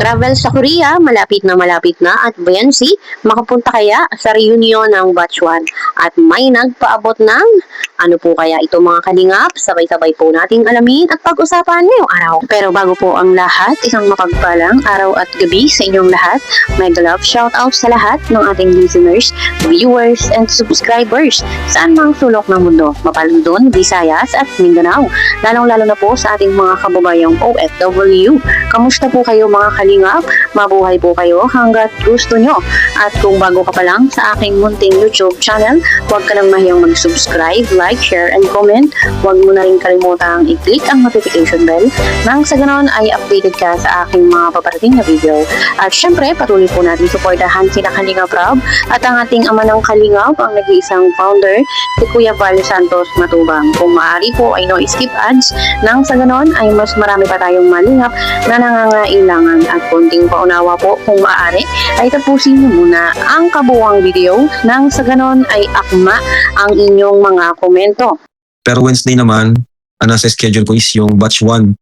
travel sa Korea, malapit na at buoyancy, makapunta kaya sa reunion ng Batch 1 at may nagpaabot ng ano po kaya ito mga kalingap, sabay-sabay po nating alamin at pag-usapan ngayong araw. Pero bago po ang lahat, isang mapagpalang araw at gabi sa inyong lahat. Mega love shoutout sa lahat ng ating listeners, viewers, and subscribers saan mang sulok ng mundo, Mapalundon, Visayas at Mindanao. Lalong-lalo na po sa ating mga kababayang OFW. Kamusta po kayo mga kalingap? Mabuhay po kayo hanggat gusto nyo. At kung bago ka pa lang sa aking munting YouTube channel, huwag ka nang mahiyang mag-subscribe, like, share, and comment. Huwag mo na rin kalimutang i-click ang notification bell nang sa ganon ay updated ka sa aking mga paparating na video. At syempre, patuloy po natin suportahan sila Kalingap Rob at ang ating ama ng Kalingap, ang nag-iisang founder, si Kuya Val Santos Matubang. Kung maaari po ay no skip ads nang sa ganon ay mas marami pa tayong malingap na nangangailangan at konting paunawa po kung maaari ay tapusin niyo muna ang kabuuang video nang sa ganon ay akma ang inyong mga komento. Pero Wednesday naman, ang nasa schedule ko is yung Batch 1.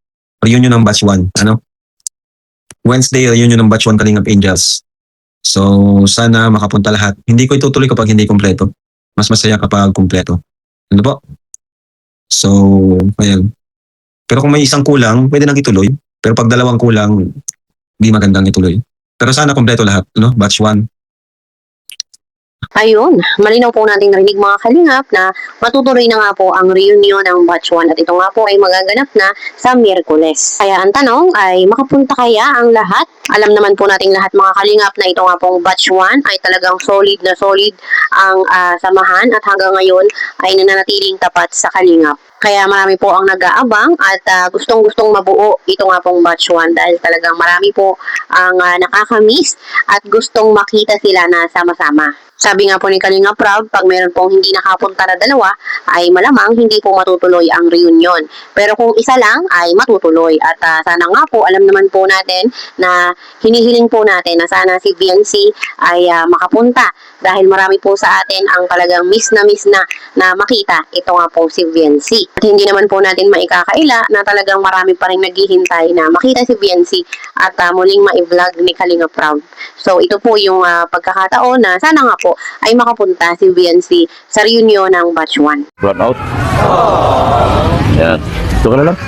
Reunion ng Batch 1. Wednesday, reunion ng Batch 1 Kalingap Angels. So, sana makapunta lahat. Hindi ko itutuloy kapag hindi kompleto. Mas masaya kapag kompleto. Ano po? So, ayan. Pero kung may isang kulang, pwede nang ituloy. Pero pag dalawang kulang, di magandang ituloy. Pero sana kompleto lahat, Batch 1. Ayun, malinaw po nating narinig mga kalingap na matutuloy na nga po ang reunion ng Batch 1 at ito nga po ay magaganap na sa Miyerkules. Kaya ang tanong ay makapunta kaya ang lahat? Alam naman po nating lahat mga kalingap na ito nga pong Batch 1 ay talagang solid na solid ang samahan at hanggang ngayon ay nananatiling tapat sa kalingap. Kaya marami po ang nag-aabang at gustong-gustong mabuo ito nga pong Batch 1 dahil talagang marami po ang nakakamiss at gustong makita sila na sama-sama. Sabi nga po ni Kalingap Rob, pag meron pong hindi nakapunta na dalawa, ay malamang hindi po matutuloy ang reunion. Pero kung isa lang, ay matutuloy. At sana nga po, alam naman po natin na hinihiling po natin na sana si VNC ay makapunta. Dahil marami po sa atin ang talagang miss na makita. Ito nga po si VNC. At hindi naman po natin maikakaila na talagang marami pa rin naghihintay na makita si VNC at muling ma-vlog ni Kalingap Rob. So ito po yung pagkakataon na sana nga po ay makapunta si VNC sa reunion ng Batch 1. Run out. Yan. Ito ka na lang.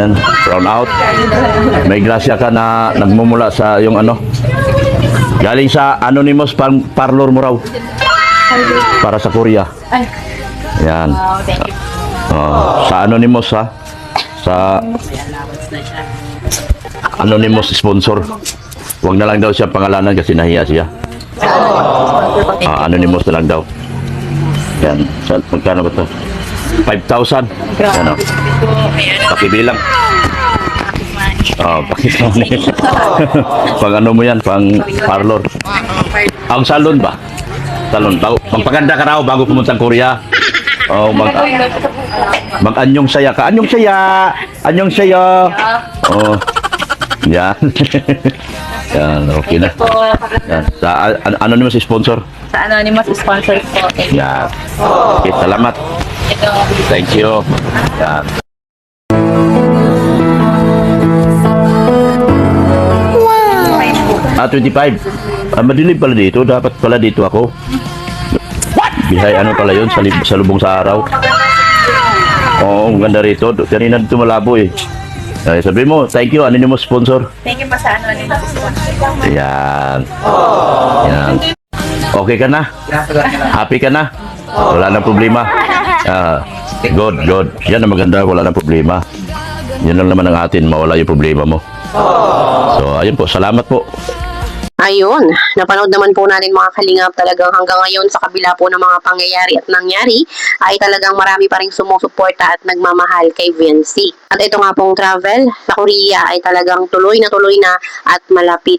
Yan. Round out. May grasya ka na nagmumula sa yung galing sa anonymous parlor mo raw. Para sa Korea. Yan. Sa anonymous ha. Sa anonymous sponsor. Huwag na lang daw siya pangalanan kasi nahiya siya. Anonymous na lang daw. Yan. Magkano ba ito? 5,000. Ano? Pakibilang. Pakibilang. Pang ano mo yan? Pang parlor. Ang salon ba? Salon. Magpaganda ka raw bago pumunta ng Korea. Mag-anyong saya ka. Anyong saya! Anyong saya! Yan. Yan, okay na. Yan. Sa anonymous sponsor? Sa anonymous sponsor po. Yan. Okay, salamat. Thank you. Yan. Wow. 25. Madilim pala dito. Dapat pala dito ako. Bihay pala yun sa lubong sa araw. Ang ganda rito. Kanina dito malabo eh. Sabi mo, thank you, anonymous sponsor. Thank you pa sa anonymous sponsor. Yan. Yan. Okay ka na? Happy ka na? Wala nang problema? Good. Yan ang maganda, wala nang problema. Yan lang naman ang atin, mawala yung problema mo. So, ayun po, salamat po. Ayun, napanood naman po natin mga kalingap talagang hanggang ngayon sa kabila po ng mga pangyayari at nangyari ay talagang marami pa rin sumusuporta at nagmamahal kay VNC. At ito nga pong travel sa Korea ay talagang tuloy na at malapit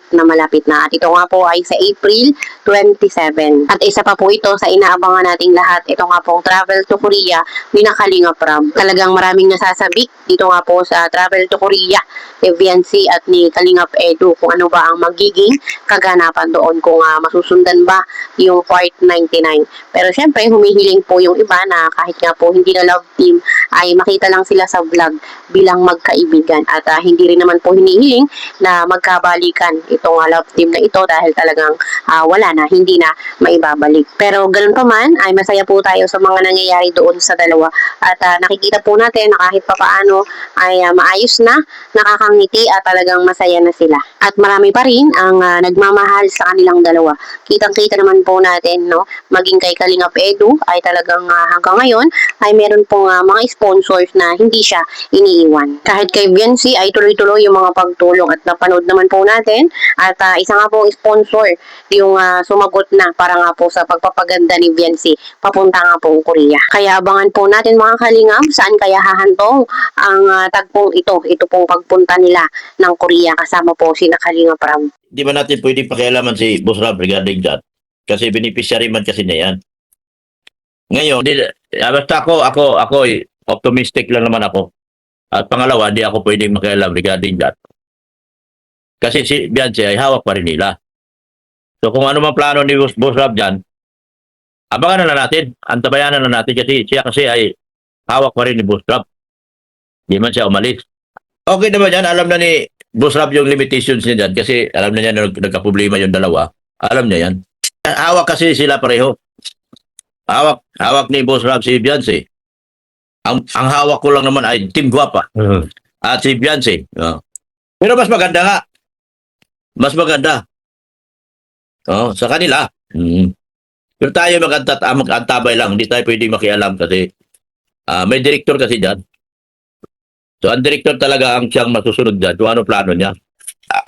na. At ito nga po ay sa April 27. At isa pa po ito sa inaabangan nating lahat. Ito nga pong travel to Korea ni Kalingap Rob. Talagang maraming nasasabik dito nga po sa travel to Korea ni VNC at ni Kalingap Edu kung ano ba ang magiging kaganapan doon kung masusundan ba yung part 99. Pero syempre, humihiling po yung iba na kahit nga po hindi na love team, ay makita lang sila sa vlog bilang magkaibigan. At hindi rin naman po hinihiling na magkabalikan itong love team na ito dahil talagang wala na, hindi na maibabalik. Pero ganun pa man, ay masaya po tayo sa mga nangyayari doon sa dalawa. At nakikita po natin na kahit papaano ay maayos na, nakakangiti at talagang masaya na sila. At marami pa rin ang nagmamahal sa kanilang dalawa. Kitang-kita naman po natin, no, maging kay Kalingap Edu ay talagang hanggang ngayon ay meron pong mga sponsors na hindi siya iniiwan. Kahit kay Biancy ay tuloy-tuloy yung mga pagtulong at napanood naman po natin at isa nga pong sponsor yung sumagot na para nga po sa pagpapaganda ni Biancy papunta nga pong Korea. Kaya abangan po natin mga Kalingap saan kaya hahantong ang tagpong ito pong pagpunta nila ng Korea kasama po si Kalingap Rab. Di ba natin pwedeng pakialaman si Boss Rob regarding that? Kasi beneficiary man kasi niya yan. Ngayon, basta ako optimistic lang naman ako. At pangalawa, di ako pwedeng makialam regarding that. Kasi si Beyonce ay hawak pa rin nila. So kung ano mang plano ni Boss Rob dyan, abangan na natin. Antabayanan na natin kasi siya kasi ay hawak pa rin ni Boss Rob. Di man siya umalis. Okay naman yan. Alam na ni Boss Rob yung limitations niya dyan kasi alam na niya na nagka-problema yung dalawa. Alam niya yan. Hawak kasi sila pareho. Hawak ni Boss Rob si Beyonce. Ang hawak ko lang naman ay Team Guapa. At si Beyonce. Pero mas maganda nga. Mas maganda. Sa kanila. Pero tayo mag-antabay lang. Hindi tayo pwedeng makialam kasi may director kasi dyan. So, ang director talaga ang siyang masusunod dyan kung ano plano niya.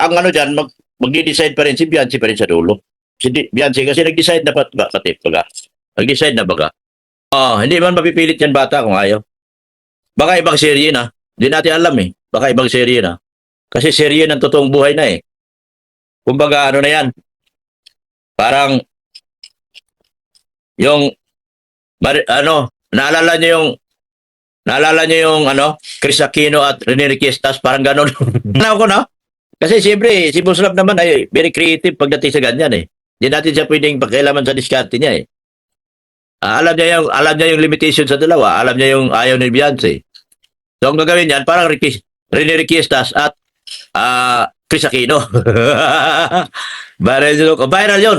Ang ano dyan, mag-decide pa rin si Beyonce pa rin sa dulo. Si Beyonce kasi nag-decide na pati baga. Nag-decide na baga. Hindi man mapipilit yan bata kung ayaw. Baka ibang serye na. Hindi natin alam eh. Baka ibang serye na. Kasi serye ng totoong buhay na eh. Kumbaga ano na yan. Parang yung naalala niyo yung Chris Aquino at Rene Requestas, parang gano'n. Ano ko na? Kasi siyempre, si Boss Rob naman ay very creative pagdating sa ganyan eh. Hindi natin siya pwedeng pakialaman sa diskarte niya eh. Alam niya yung limitation sa dalawa. Alam niya yung ayaw ni Beyonce. So, ang gagawin niyan, parang Rene Requestas at Chris Aquino. Viral yun.